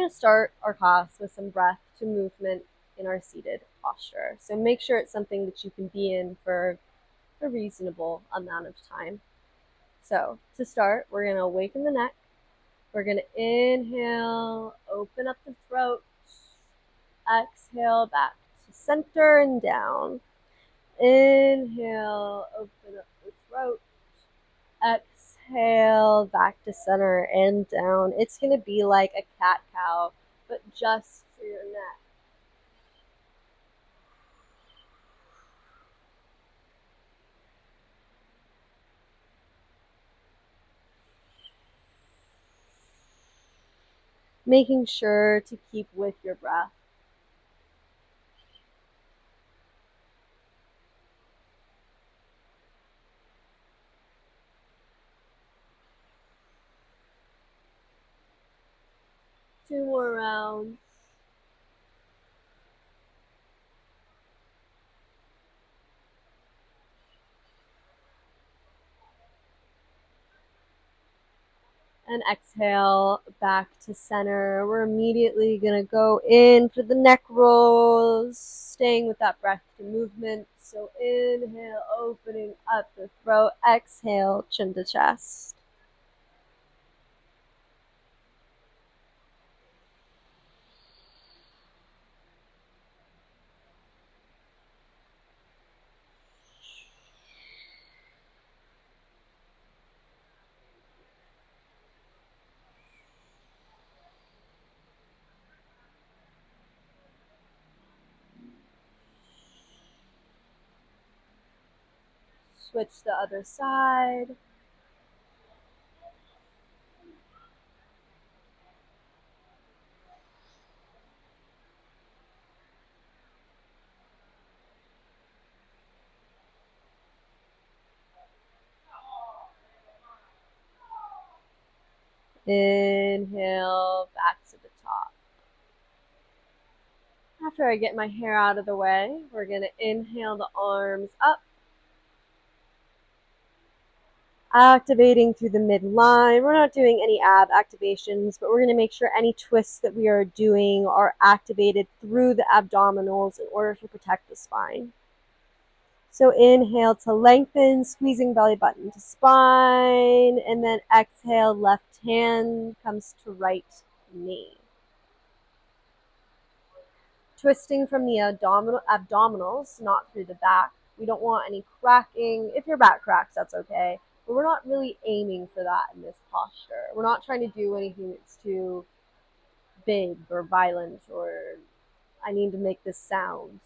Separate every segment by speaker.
Speaker 1: going to start our class with some breath to movement in our seated posture. So make sure it's something that you can be in for a reasonable amount of time. So to start, we're going to awaken the neck. We're going to inhale, open up the throat, exhale back to center and down. Inhale, open up the throat, exhale back to center and down. It's going to be like a cat-cow, but just for your neck. Making sure to keep with your breath. Two more rounds. And exhale back to center. We're immediately going to go in for the neck rolls, staying with that breath to movement. So inhale, opening up the throat. Exhale, chin to chest. Switch the other side. Inhale, back to the top. After I get my hair out of the way, we're going to inhale the arms up, activating through the midline. We're not doing any ab activations, but we're going to make sure any twists that we are doing are activated through the abdominals in order to protect the spine. So inhale to lengthen, squeezing belly button to spine, and then exhale, left hand comes to right knee. Twisting from the abdominals, not through the back. We don't want any cracking. If your back cracks, that's okay. But we're not really aiming for that in this posture. We're not trying to do anything that's too big or violent or I need to make this sound.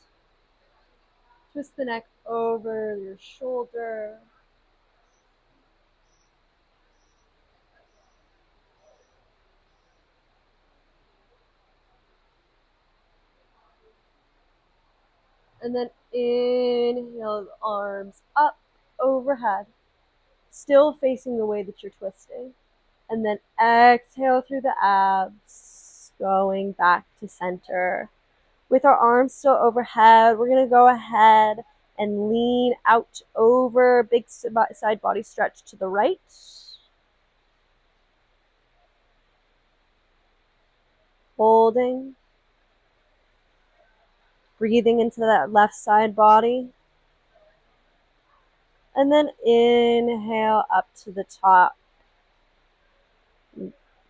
Speaker 1: Twist the neck over your shoulder. And then inhale the arms up overhead, still facing the way that you're twisting. And then exhale through the abs, going back to center. With our arms still overhead, we're going to go ahead and lean out over, big side body stretch to the right. Holding. Breathing into that left side body. And then inhale up to the top.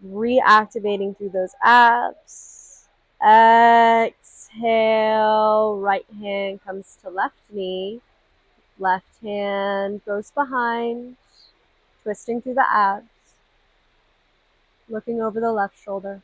Speaker 1: Reactivating through those abs. Exhale, right hand comes to left knee. Left hand goes behind, twisting through the abs. Looking over the left shoulder.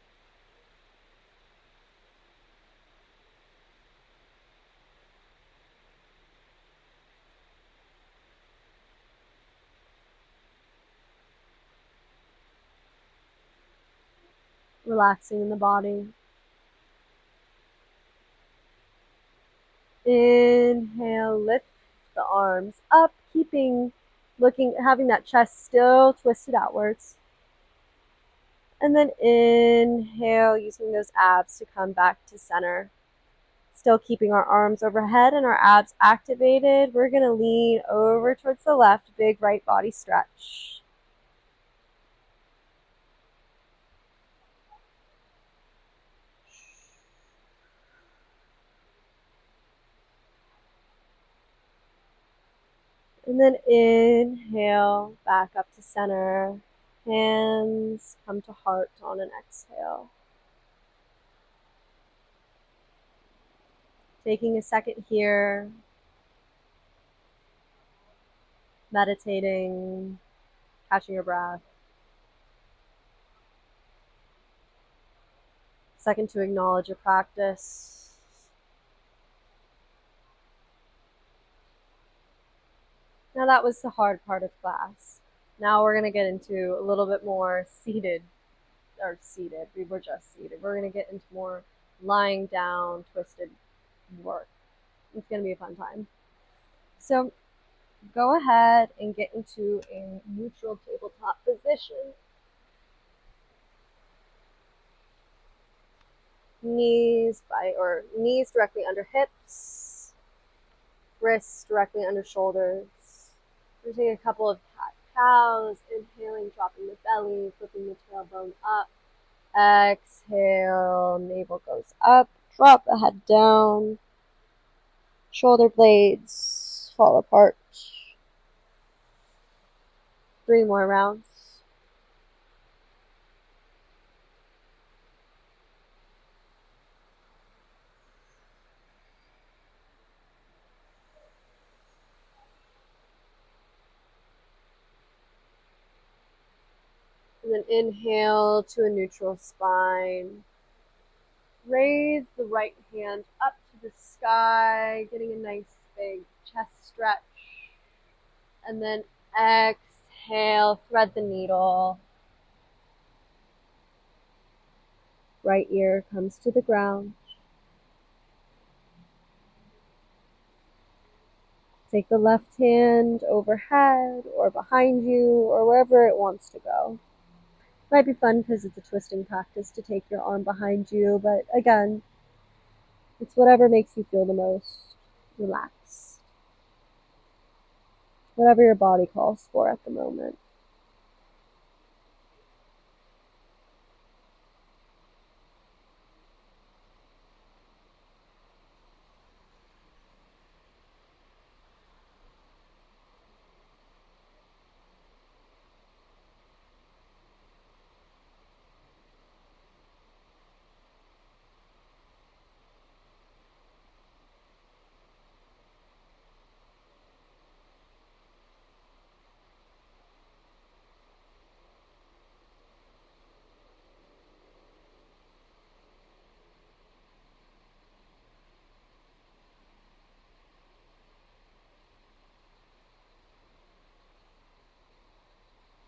Speaker 1: Relaxing in the body. Inhale, lift the arms up, having that chest still twisted outwards. And then inhale, using those abs to come back to center. Still keeping our arms overhead and our abs activated. We're going to lean over towards the left, big right body stretch. And then inhale, back up to center. Hands come to heart on an exhale. Taking a second here, meditating, catching your breath. Second to acknowledge your practice. Now that was the hard part of class. Now we're going to get into a little bit more seated. We were just seated. We're going to get into more lying down, twisted work. It's going to be a fun time. So go ahead and get into a neutral tabletop position. Knees directly under hips, wrists directly under shoulders. We're taking a couple of cat-cows, inhaling, dropping the belly, flipping the tailbone up. Exhale, navel goes up, drop the head down. Shoulder blades fall apart. 3 more rounds. And then inhale to a neutral spine. Raise the right hand up to the sky, getting a nice big chest stretch. And then exhale, thread the needle. Right ear comes to the ground. Take the left hand overhead or behind you or wherever it wants to go. Might be fun because it's a twisting practice to take your arm behind you, but again, it's whatever makes you feel the most relaxed. Whatever your body calls for at the moment.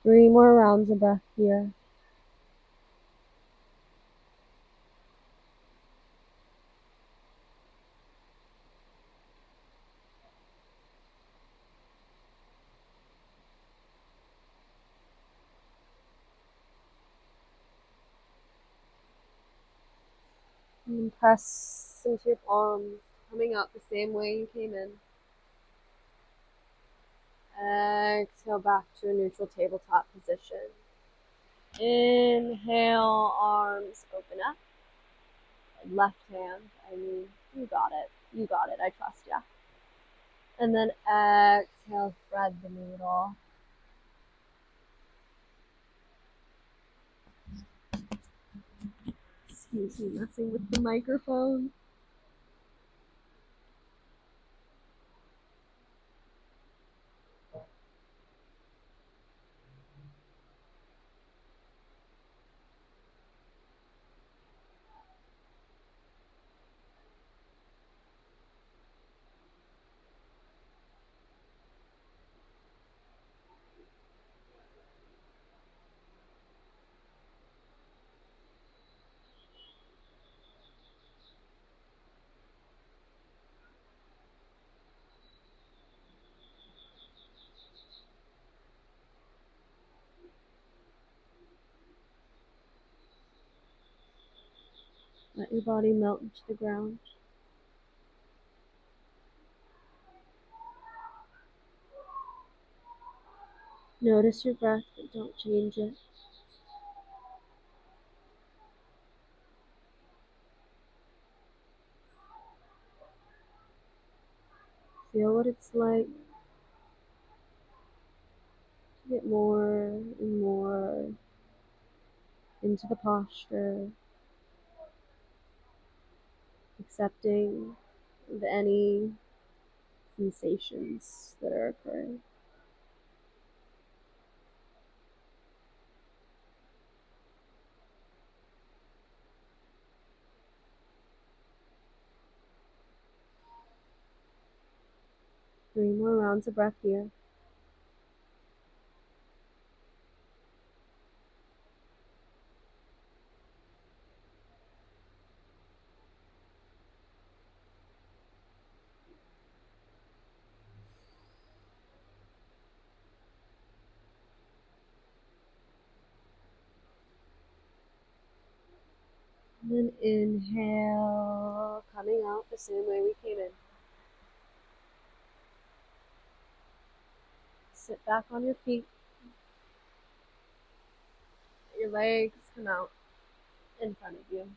Speaker 1: Three more rounds of breath here. And press into your palms, coming out the same way you came in. Exhale back to a neutral tabletop position. Inhale, arms open up. Left hand, you got it. You got it, I trust ya. And then exhale, thread the needle. Excuse me, messing with the microphone. Let your body melt into the ground. Notice your breath, but don't change it. Feel what it's like get more and more into the posture, accepting of any sensations that are occurring. Three more rounds of breath here. And then inhale, coming out the same way we came in. Sit back on your feet. Let your legs come out in front of you.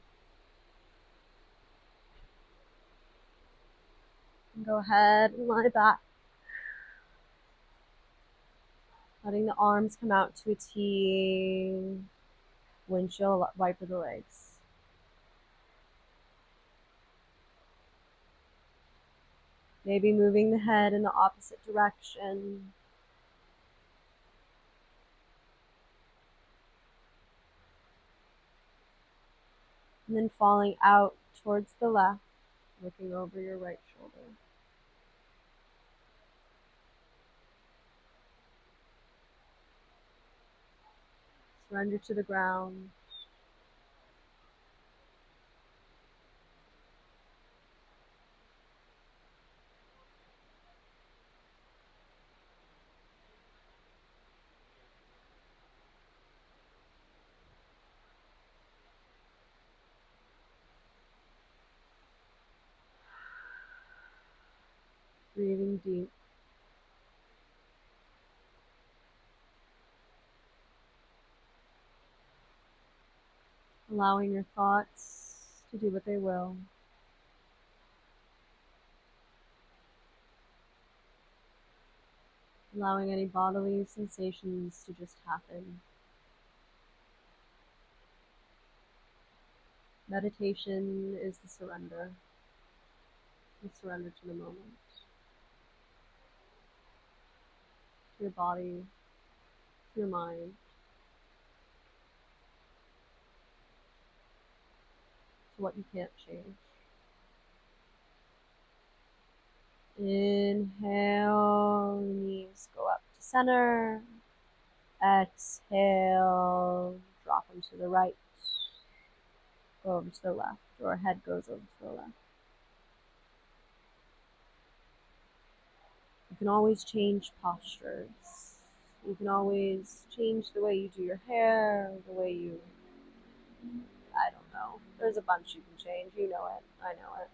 Speaker 1: And go ahead and lie back. Letting the arms come out to a T. Windshield wiper the legs. Maybe moving the head in the opposite direction. And then falling out towards the left, looking over your right shoulder. Surrender to the ground. Breathing deep. Allowing your thoughts to do what they will. Allowing any bodily sensations to just happen. Meditation is the surrender to the moment, to your body, to your mind, to what you can't change. Inhale, knees go up to center. Exhale, drop them to the right, go over to the left, or head goes over to the left. You can always change postures. You can always change the way you do your hair, the way you, I don't know. There's a bunch you can change. You know it. I know it.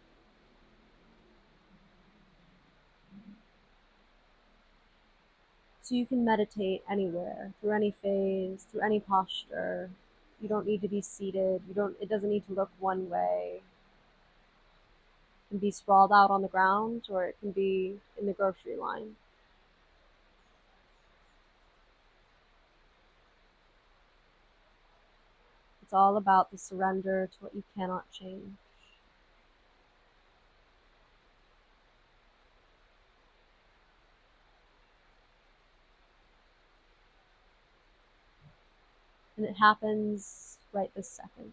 Speaker 1: So you can meditate anywhere, through any phase, through any posture. You don't need to be seated. It doesn't need to look one way. It can be sprawled out on the ground, or it can be in the grocery line. It's all about the surrender to what you cannot change. And it happens right this second.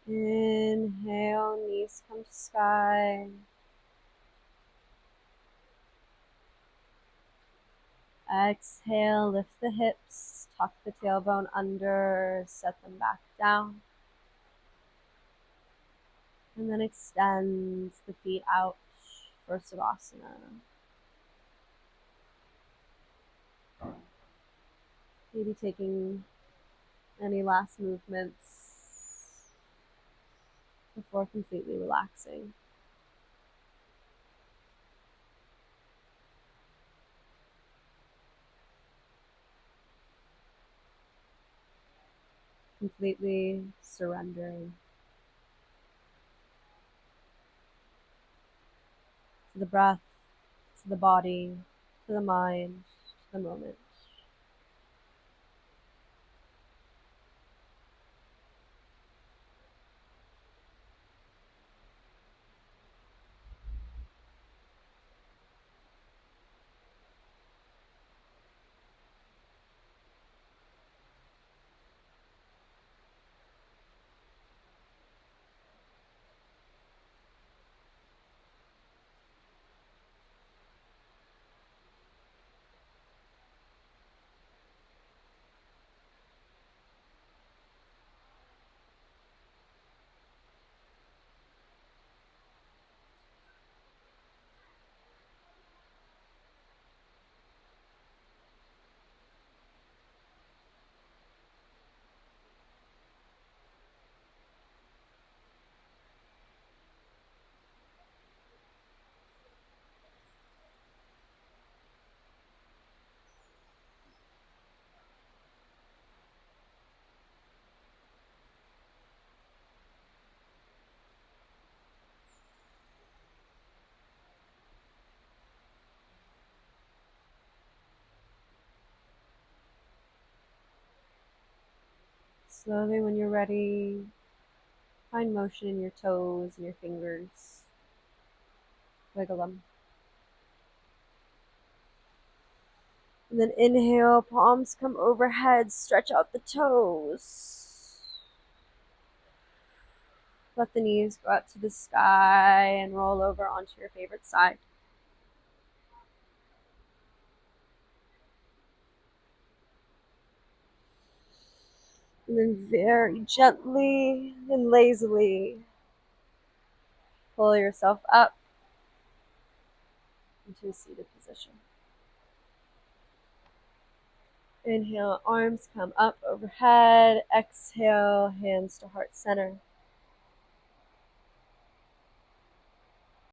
Speaker 1: Inhale, knees come to sky. Exhale, lift the hips, tuck the tailbone under, set them back down. And then extend the feet out for Savasana. Maybe taking Any last movements before completely relaxing? Completely surrendering to the breath, to the body, to the mind, to the moment. Slowly, when you're ready, find motion in your toes and your fingers. Wiggle them. And then inhale, palms come overhead, stretch out the toes. Let the knees go up to the sky and roll over onto your favorite side. And then very gently and lazily pull yourself up into a seated position. Inhale, arms come up overhead. Exhale, hands to heart center.